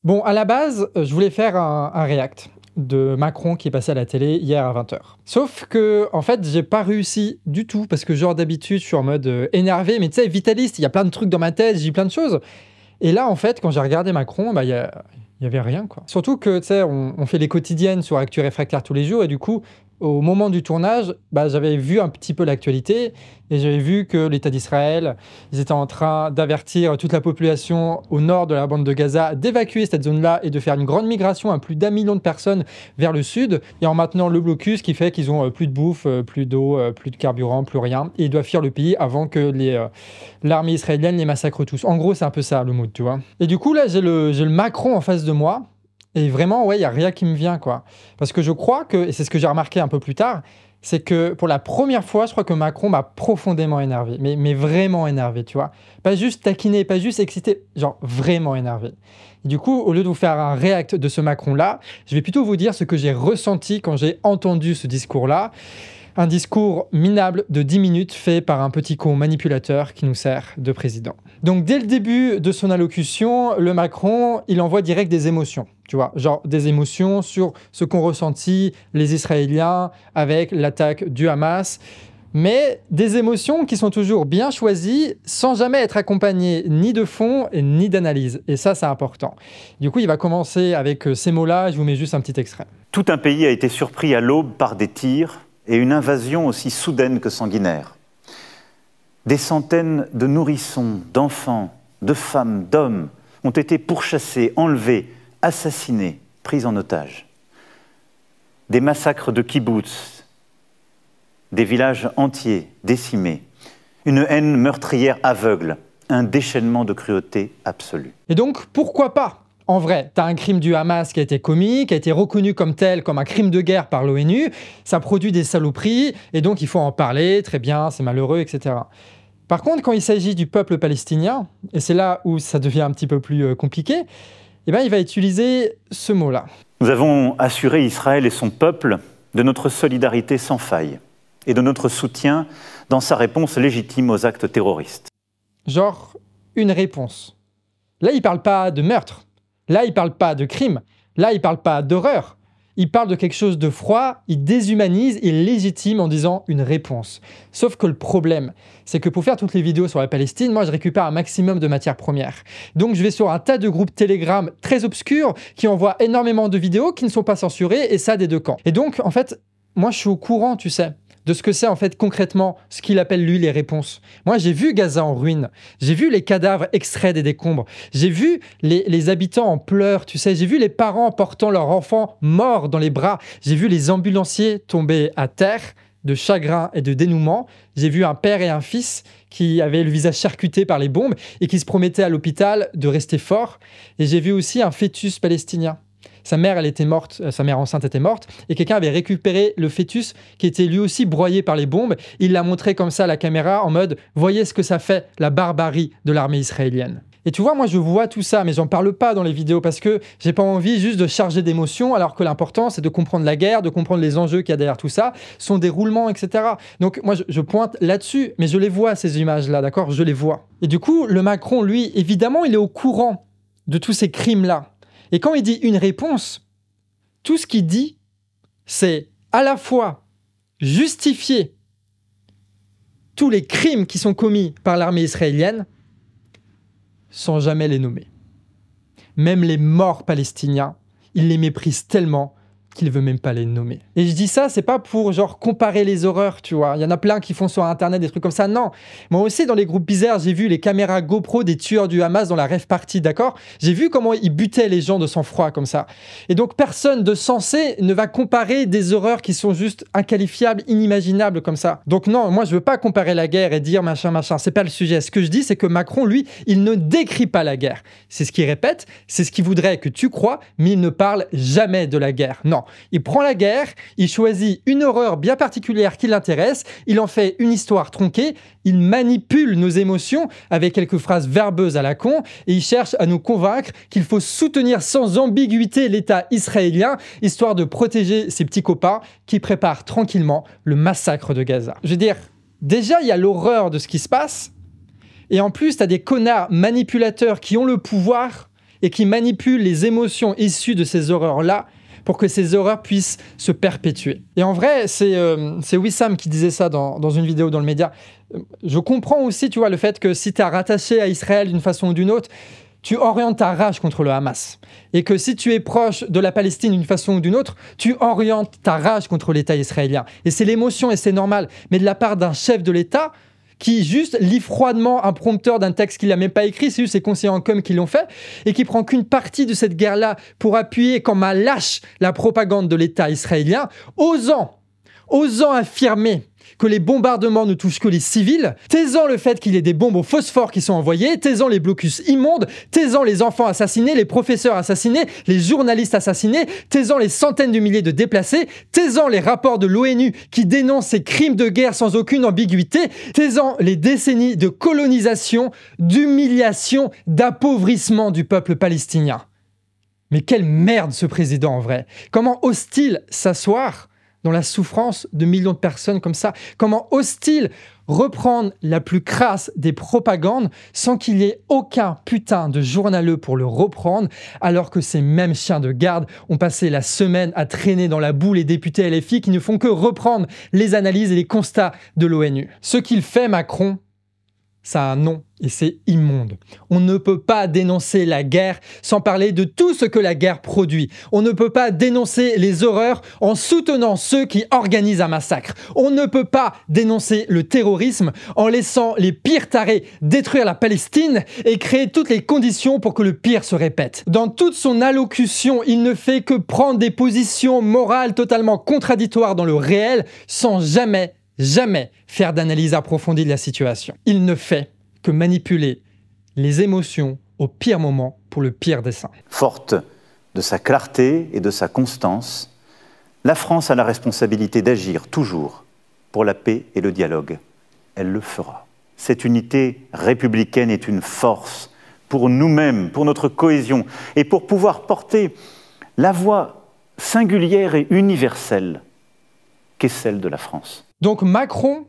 Bon, à la base, je voulais faire un react de Macron qui est passé à la télé hier à 20h. Sauf que, en fait, j'ai pas réussi du tout parce que, genre, d'habitude, je suis en mode énervé, mais tu sais, vitaliste, il y a plein de trucs dans ma tête, j'ai dit plein de choses. Et là, en fait, quand j'ai regardé Macron, bah, il y avait rien, quoi. Surtout que, tu sais, on fait les quotidiennes sur Actu Réfractaire tous les jours, et du coup, au moment du tournage, bah, j'avais vu un petit peu l'actualité, et j'avais vu que l'État d'Israël, ils étaient en train d'avertir toute la population au nord de la bande de Gaza d'évacuer cette zone-là et de faire une grande migration à plus d'1 million de personnes vers le sud, et en maintenant le blocus qui fait qu'ils ont plus de bouffe, plus d'eau, plus de carburant, plus rien, et ils doivent fuir le pays avant que l'armée israélienne les massacre tous. En gros, c'est un peu ça le mood, tu vois. Et du coup, là, j'ai le Macron en face de moi, et vraiment, ouais, il n'y a rien qui me vient, quoi. Parce que je crois que, et c'est ce que j'ai remarqué un peu plus tard, c'est que pour la première fois, je crois que Macron m'a profondément énervé. Mais vraiment énervé, tu vois. Pas juste taquiné, pas juste excité, genre vraiment énervé. Et du coup, au lieu de vous faire un react de ce Macron-là, je vais plutôt vous dire ce que j'ai ressenti quand j'ai entendu ce discours-là. Un discours minable de 10 minutes fait par un petit con manipulateur qui nous sert de président. Donc dès le début de son allocution, le Macron, il envoie direct des émotions, tu vois, genre des émotions sur ce qu'ont ressenti les Israéliens avec l'attaque du Hamas, mais des émotions qui sont toujours bien choisies sans jamais être accompagnées ni de fond ni d'analyse. Et ça, c'est important. Du coup, il va commencer avec ces mots-là, je vous mets juste un petit extrait. Tout un pays a été surpris à l'aube par des tirs et une invasion aussi soudaine que sanguinaire. Des centaines de nourrissons, d'enfants, de femmes, d'hommes ont été pourchassés, enlevés, assassinés, pris en otage. Des massacres de kibboutz, des villages entiers décimés, une haine meurtrière aveugle, un déchaînement de cruauté absolue. Et donc, pourquoi pas ? En vrai, t'as un crime du Hamas qui a été commis, qui a été reconnu comme tel, comme un crime de guerre par l'ONU, ça produit des saloperies, et donc il faut en parler, très bien, c'est malheureux, etc. Par contre, quand il s'agit du peuple palestinien, et c'est là où ça devient un petit peu plus compliqué, eh ben, il va utiliser ce mot-là. Nous avons assuré Israël et son peuple de notre solidarité sans faille et de notre soutien dans sa réponse légitime aux actes terroristes. Genre, une réponse. Là, il parle pas de meurtre. Là, il parle pas de crime. Là, il parle pas d'horreur. Il parle de quelque chose de froid, il déshumanise, il légitime en disant une réponse. Sauf que le problème, c'est que pour faire toutes les vidéos sur la Palestine, moi, je récupère un maximum de matières premières. Donc, je vais sur un tas de groupes Telegram très obscurs qui envoient énormément de vidéos qui ne sont pas censurées, et ça des deux camps. Et donc, en fait, moi, je suis au courant, tu sais, de ce que c'est en fait concrètement ce qu'il appelle lui les réponses. Moi, j'ai vu Gaza en ruine, j'ai vu les cadavres extraits des décombres, j'ai vu les habitants en pleurs, tu sais, j'ai vu les parents portant leurs enfants morts dans les bras, j'ai vu les ambulanciers tomber à terre de chagrin et de dénouement, j'ai vu un père et un fils qui avaient le visage charcuté par les bombes et qui se promettaient à l'hôpital de rester forts, et j'ai vu aussi un fœtus palestinien. Sa mère, elle était morte, sa mère enceinte était morte, et quelqu'un avait récupéré le fœtus qui était lui aussi broyé par les bombes. Il l'a montré comme ça à la caméra en mode « Voyez ce que ça fait, la barbarie de l'armée israélienne ». Et tu vois, moi je vois tout ça, mais j'en parle pas dans les vidéos parce que j'ai pas envie juste de charger d'émotions, alors que l'important c'est de comprendre la guerre, de comprendre les enjeux qu'il y a derrière tout ça, son déroulement, etc. Donc moi je pointe là-dessus, mais je les vois ces images-là, d'accord ? Je les vois. Et du coup, le Macron, lui, évidemment, il est au courant de tous ces crimes-là. Et quand il dit une réponse, tout ce qu'il dit, c'est à la fois justifier tous les crimes qui sont commis par l'armée israélienne sans jamais les nommer. Même les morts palestiniens, il les méprise tellement qu'il ne veut même pas les nommer. Et je dis ça, c'est pas pour genre comparer les horreurs, tu vois. Il y en a plein qui font sur Internet des trucs comme ça. Non. Moi aussi, dans les groupes bizarres, j'ai vu les caméras GoPro des tueurs du Hamas dans la rave party, d'accord ? J'ai vu comment ils butaient les gens de sang-froid comme ça. Et donc, personne de sensé ne va comparer des horreurs qui sont juste inqualifiables, inimaginables comme ça. Donc non, moi, je veux pas comparer la guerre et dire machin, machin. C'est pas le sujet. Ce que je dis, c'est que Macron, lui, il ne décrit pas la guerre. C'est ce qu'il répète, c'est ce qu'il voudrait que tu crois, mais il ne parle jamais de la guerre. Non. Il prend la guerre, il choisit une horreur bien particulière qui l'intéresse, il en fait une histoire tronquée, il manipule nos émotions avec quelques phrases verbeuses à la con et il cherche à nous convaincre qu'il faut soutenir sans ambiguïté l'État israélien, histoire de protéger ses petits copains qui préparent tranquillement le massacre de Gaza. Je veux dire, déjà il y a l'horreur de ce qui se passe, et en plus t'as des connards manipulateurs qui ont le pouvoir et qui manipule les émotions issues de ces horreurs-là pour que ces horreurs puissent se perpétuer. Et en vrai, c'est Wissam qui disait ça dans une vidéo dans le média. Je comprends aussi, tu vois, le fait que si tu es rattaché à Israël d'une façon ou d'une autre, tu orientes ta rage contre le Hamas. Et que si tu es proche de la Palestine d'une façon ou d'une autre, tu orientes ta rage contre l'État israélien. Et c'est l'émotion et c'est normal. Mais de la part d'un chef de l'État qui juste lit froidement un prompteur d'un texte qu'il n'a même pas écrit, c'est juste ses conseillers en com qui l'ont fait, et qui prend qu'une partie de cette guerre-là pour appuyer comme un lâche la propagande de l'État israélien, osant affirmer que les bombardements ne touchent que les civils, taisant le fait qu'il y ait des bombes au phosphore qui sont envoyées, taisant les blocus immondes, taisant les enfants assassinés, les professeurs assassinés, les journalistes assassinés, taisant les centaines de milliers de déplacés, taisant les rapports de l'ONU qui dénoncent ces crimes de guerre sans aucune ambiguïté, taisant les décennies de colonisation, d'humiliation, d'appauvrissement du peuple palestinien. Mais quelle merde ce président en vrai! Comment ose-t-il s'asseoir dans la souffrance de millions de personnes comme ça? Comment ose-t-il reprendre la plus crasse des propagandes sans qu'il y ait aucun putain de journaleux pour le reprendre, alors que ces mêmes chiens de garde ont passé la semaine à traîner dans la boue les députés LFI qui ne font que reprendre les analyses et les constats de l'ONU. Ce qu'il fait, Macron, ça a un nom et c'est immonde. On ne peut pas dénoncer la guerre sans parler de tout ce que la guerre produit. On ne peut pas dénoncer les horreurs en soutenant ceux qui organisent un massacre. On ne peut pas dénoncer le terrorisme en laissant les pires tarés détruire la Palestine et créer toutes les conditions pour que le pire se répète. Dans toute son allocution, il ne fait que prendre des positions morales totalement contradictoires dans le réel sans jamais faire d'analyse approfondie de la situation. Il ne fait que manipuler les émotions au pire moment pour le pire dessein. Forte de sa clarté et de sa constance, la France a la responsabilité d'agir toujours pour la paix et le dialogue. Elle le fera. Cette unité républicaine est une force pour nous-mêmes, pour notre cohésion et pour pouvoir porter la voix singulière et universelle qu'est celle de la France. Donc Macron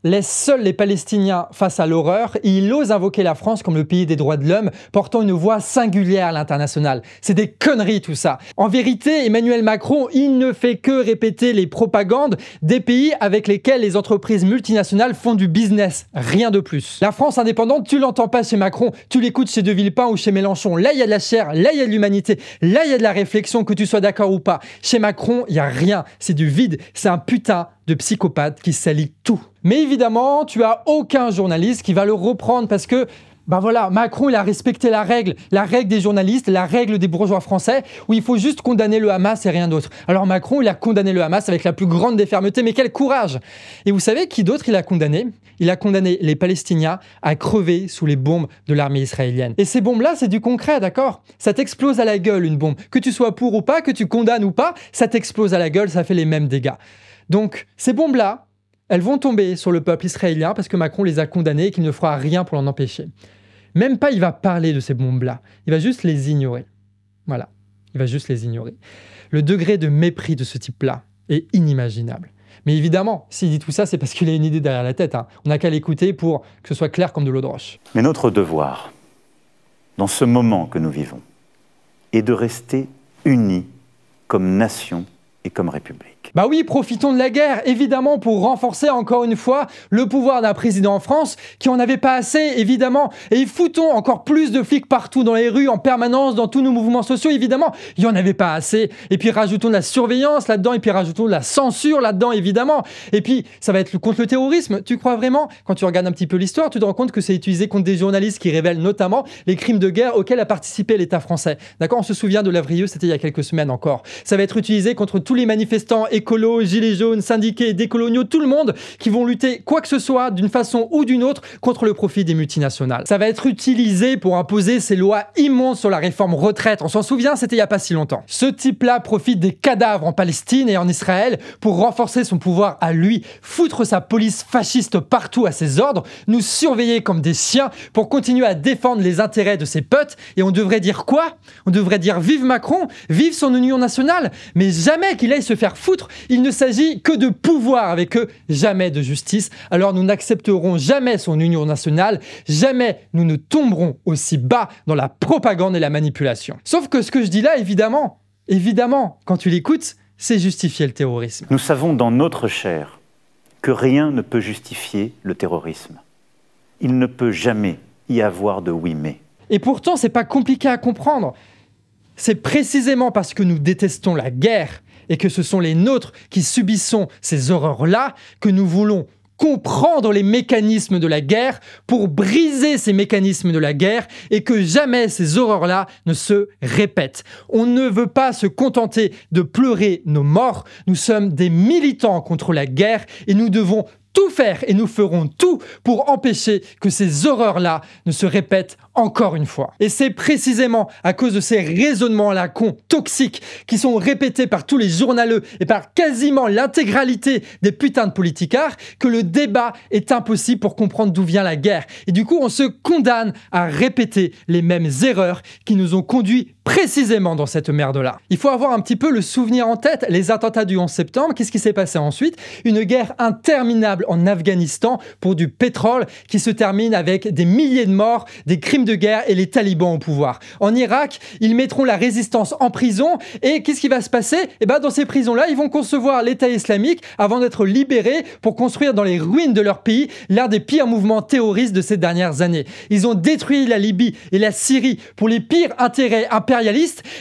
laisse seuls les Palestiniens face à l'horreur et il ose invoquer la France comme le pays des droits de l'homme, portant une voix singulière à l'international. C'est des conneries tout ça. En vérité, Emmanuel Macron, il ne fait que répéter les propagandes des pays avec lesquels les entreprises multinationales font du business, rien de plus. La France indépendante, tu l'entends pas chez Macron, tu l'écoutes chez De Villepin ou chez Mélenchon. Là, il y a de la chair, là, il y a de l'humanité, là, il y a de la réflexion, que tu sois d'accord ou pas. Chez Macron, il y a rien, c'est du vide, c'est un putain de psychopathe qui salit tout. Mais évidemment, tu as aucun journaliste qui va le reprendre parce que, voilà, Macron, il a respecté la règle des journalistes, la règle des bourgeois français, où il faut juste condamner le Hamas et rien d'autre. Alors Macron, il a condamné le Hamas avec la plus grande des fermetés, mais quel courage! Et vous savez qui d'autre il a condamné? Il a condamné les Palestiniens à crever sous les bombes de l'armée israélienne. Et ces bombes-là, c'est du concret, d'accord? Ça t'explose à la gueule, une bombe. Que tu sois pour ou pas, que tu condamnes ou pas, ça t'explose à la gueule, ça fait les mêmes dégâts. Donc, ces bombes-là, elles vont tomber sur le peuple israélien parce que Macron les a condamnées et qu'il ne fera rien pour l'en empêcher. Même pas il va parler de ces bombes-là, il va juste les ignorer. Voilà, il va juste les ignorer. Le degré de mépris de ce type-là est inimaginable. Mais évidemment, s'il dit tout ça, c'est parce qu'il a une idée derrière la tête. On n'a qu'à l'écouter pour que ce soit clair comme de l'eau de roche. Mais notre devoir, dans ce moment que nous vivons, est de rester unis comme nation et comme République. Bah oui, profitons de la guerre, évidemment, pour renforcer encore une fois le pouvoir d'un président en France qui en avait pas assez, évidemment. Et foutons encore plus de flics partout dans les rues, en permanence, dans tous nos mouvements sociaux, évidemment. Il y en avait pas assez. Et puis rajoutons de la surveillance là-dedans, et puis rajoutons de la censure là-dedans, évidemment. Et puis, ça va être contre le terrorisme. Tu crois vraiment? Quand tu regardes un petit peu l'histoire, tu te rends compte que c'est utilisé contre des journalistes qui révèlent notamment les crimes de guerre auxquels a participé l'État français. D'accord? On se souvient de Lavrieux, c'était il y a quelques semaines encore. Ça va être utilisé contre tous les manifestants écolos, gilets jaunes, syndiqués, décoloniaux, tout le monde qui vont lutter quoi que ce soit d'une façon ou d'une autre contre le profit des multinationales. Ça va être utilisé pour imposer ces lois immondes sur la réforme retraite. On s'en souvient, c'était il n'y a pas si longtemps. Ce type-là profite des cadavres en Palestine et en Israël pour renforcer son pouvoir à lui, foutre sa police fasciste partout à ses ordres, nous surveiller comme des chiens pour continuer à défendre les intérêts de ses potes. Et on devrait dire quoi? On devrait dire vive Macron, vive son union nationale. Mais jamais qu'il aille se faire foutre. Il ne s'agit que de pouvoir avec eux, jamais de justice. Alors nous n'accepterons jamais son union nationale, jamais nous ne tomberons aussi bas dans la propagande et la manipulation. Sauf que ce que je dis là, évidemment, quand tu l'écoutes, c'est justifier le terrorisme. Nous savons dans notre chair que rien ne peut justifier le terrorisme. Il ne peut jamais y avoir de oui mais. Et pourtant, c'est pas compliqué à comprendre. C'est précisément parce que nous détestons la guerre et que ce sont les nôtres qui subissons ces horreurs-là que nous voulons comprendre les mécanismes de la guerre pour briser ces mécanismes de la guerre et que jamais ces horreurs-là ne se répètent. On ne veut pas se contenter de pleurer nos morts. Nous sommes des militants contre la guerre et nous devons tout faire et nous ferons tout pour empêcher que ces horreurs-là ne se répètent encore une fois. Et c'est précisément à cause de ces raisonnements à la con toxiques qui sont répétés par tous les journaleux et par quasiment l'intégralité des putains de politicards que le débat est impossible pour comprendre d'où vient la guerre. Et du coup, on se condamne à répéter les mêmes erreurs qui nous ont conduits précisément dans cette merde-là. Il faut avoir un petit peu le souvenir en tête, les attentats du 11 septembre, qu'est-ce qui s'est passé ensuite? Une guerre interminable en Afghanistan pour du pétrole qui se termine avec des milliers de morts, des crimes de guerre et les talibans au pouvoir. En Irak, ils mettront la résistance en prison et qu'est-ce qui va se passer? Eh ben, dans ces prisons-là, ils vont concevoir l'État islamique avant d'être libérés pour construire dans les ruines de leur pays l'un des pires mouvements terroristes de ces dernières années. Ils ont détruit la Libye et la Syrie pour les pires intérêts impérialistes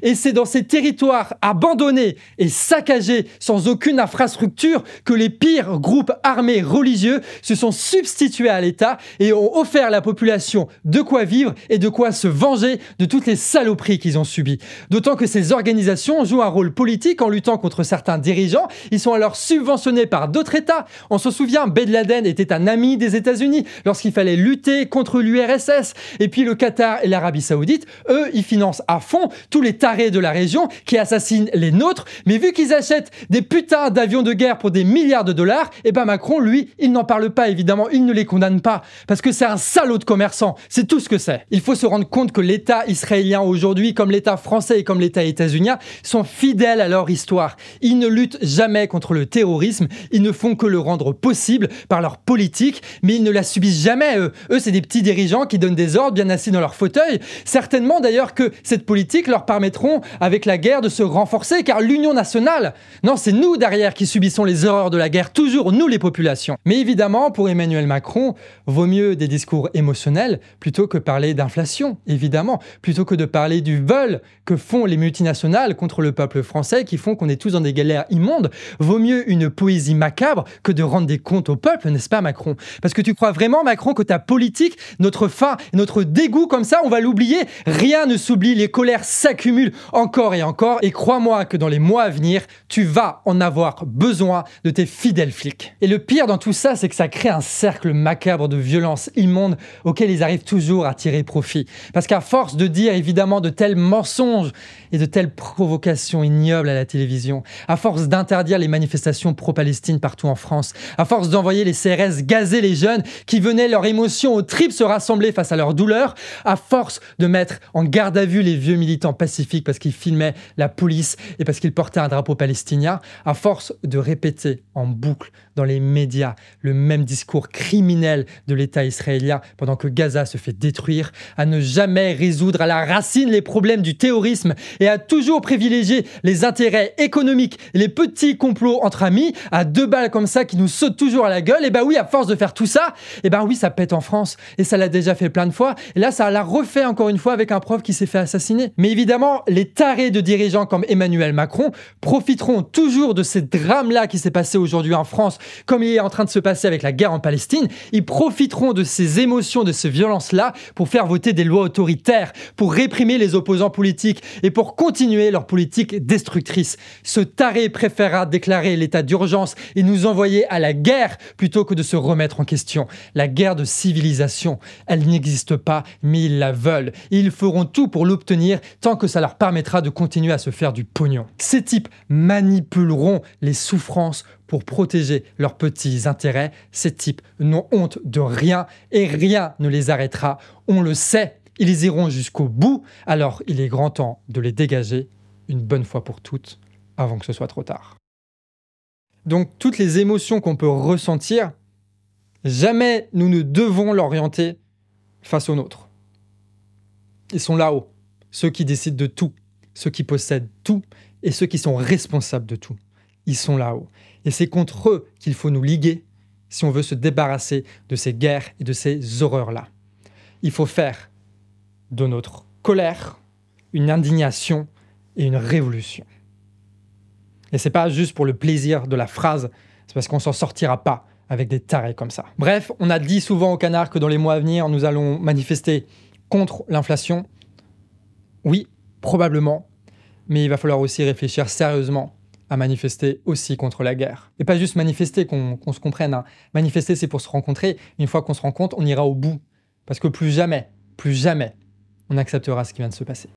et c'est dans ces territoires abandonnés et saccagés sans aucune infrastructure que les pires groupes armés religieux se sont substitués à l'État et ont offert à la population de quoi vivre et de quoi se venger de toutes les saloperies qu'ils ont subies. D'autant que ces organisations jouent un rôle politique en luttant contre certains dirigeants. Ils sont alors subventionnés par d'autres États. On se souvient, Ben Laden était un ami des États-Unis lorsqu'il fallait lutter contre l'URSS. Et puis le Qatar et l'Arabie Saoudite, eux, ils financent à fond tous les tarés de la région qui assassinent les nôtres. Mais vu qu'ils achètent des putains d'avions de guerre pour des milliards de dollars, et ben Macron, lui, il n'en parle pas évidemment, il ne les condamne pas parce que c'est un salaud de commerçant. C'est tout ce que c'est. Il faut se rendre compte que l'État israélien aujourd'hui, comme l'État français et comme l'État états-unien, sont fidèles à leur histoire. Ils ne luttent jamais contre le terrorisme, ils ne font que le rendre possible par leur politique, mais ils ne la subissent jamais, eux. Eux, c'est des petits dirigeants qui donnent des ordres bien assis dans leur fauteuil. Certainement d'ailleurs que cette politique leur permettront, avec la guerre, de se renforcer, car l'union nationale, non, c'est nous derrière qui subissons les horreurs de la guerre, toujours nous les populations. Mais évidemment, pour Emmanuel Macron, vaut mieux des discours émotionnels plutôt que parler d'inflation, évidemment, plutôt que de parler du vol que font les multinationales contre le peuple français qui font qu'on est tous dans des galères immondes. Vaut mieux une poésie macabre que de rendre des comptes au peuple, n'est-ce pas Macron? Parce que tu crois vraiment, Macron, que ta politique, notre faim, notre dégoût comme ça, on va l'oublier? Rien ne s'oublie, les colères s'accumulent encore et crois-moi que dans les mois à venir, tu vas en avoir besoin de tes fidèles flics. Et le pire dans tout ça, c'est que ça crée un cercle macabre de violence immonde auquel ils arrivent toujours à tirer profit. Parce qu'à force de dire évidemment de tels mensonges et de telles provocations ignobles à la télévision, à force d'interdire les manifestations pro-Palestine partout en France, à force d'envoyer les CRS gazer les jeunes qui venaient leur émotion aux tripes se rassembler face à leur douleur, à force de mettre en garde à vue les vieux militants pacifiques parce qu'ils filmaient la police et parce qu'ils portaient un drapeau palestinien, à force de répéter en boucle dans les médias le même discours criminel de l'État israélien pendant que Gaza se fait détruire, à ne jamais résoudre à la racine les problèmes du terrorisme et à toujours privilégier les intérêts économiques et les petits complots entre amis à deux balles comme ça qui nous sautent toujours à la gueule, et bah oui, à force de faire tout ça, et bah oui, ça pète en France et ça l'a déjà fait plein de fois et là ça l'a refait encore une fois avec un prof qui s'est fait assassiner. Mais évidemment, les tarés de dirigeants comme Emmanuel Macron profiteront toujours de ces drames-là qui s'est passé aujourd'hui en France, comme il est en train de se passer avec la guerre en Palestine. Ils profiteront de ces émotions, de ces violences-là pour faire voter des lois autoritaires, pour réprimer les opposants politiques et pour continuer leur politique destructrice. Ce taré préférera déclarer l'état d'urgence et nous envoyer à la guerre plutôt que de se remettre en question. La guerre de civilisation, elle n'existe pas, mais ils la veulent. Et ils feront tout pour l'obtenir tant que ça leur permettra de continuer à se faire du pognon. Ces types manipuleront les souffrances pour protéger leurs petits intérêts. Ces types n'ont honte de rien et rien ne les arrêtera. On le sait, ils iront jusqu'au bout. Alors il est grand temps de les dégager une bonne fois pour toutes. avant que ce soit trop tard. Donc toutes les émotions qu'on peut ressentir, jamais nous ne devons l'orienter face aux nôtres. Ils sont là-haut, ceux qui décident de tout, ceux qui possèdent tout et ceux qui sont responsables de tout. Ils sont là-haut. Et c'est contre eux qu'il faut nous liguer si on veut se débarrasser de ces guerres et de ces horreurs-là. Il faut faire de notre colère une indignation et une révolution. Et c'est pas juste pour le plaisir de la phrase, c'est parce qu'on s'en sortira pas avec des tarés comme ça. Bref, on a dit souvent au Canard que dans les mois à venir, nous allons manifester contre l'inflation. Oui, probablement, mais il va falloir aussi réfléchir sérieusement à manifester aussi contre la guerre. Et pas juste manifester, qu'on se comprenne. Hein. Manifester, c'est pour se rencontrer. Une fois qu'on se rencontre, on ira au bout. Parce que plus jamais, on acceptera ce qui vient de se passer.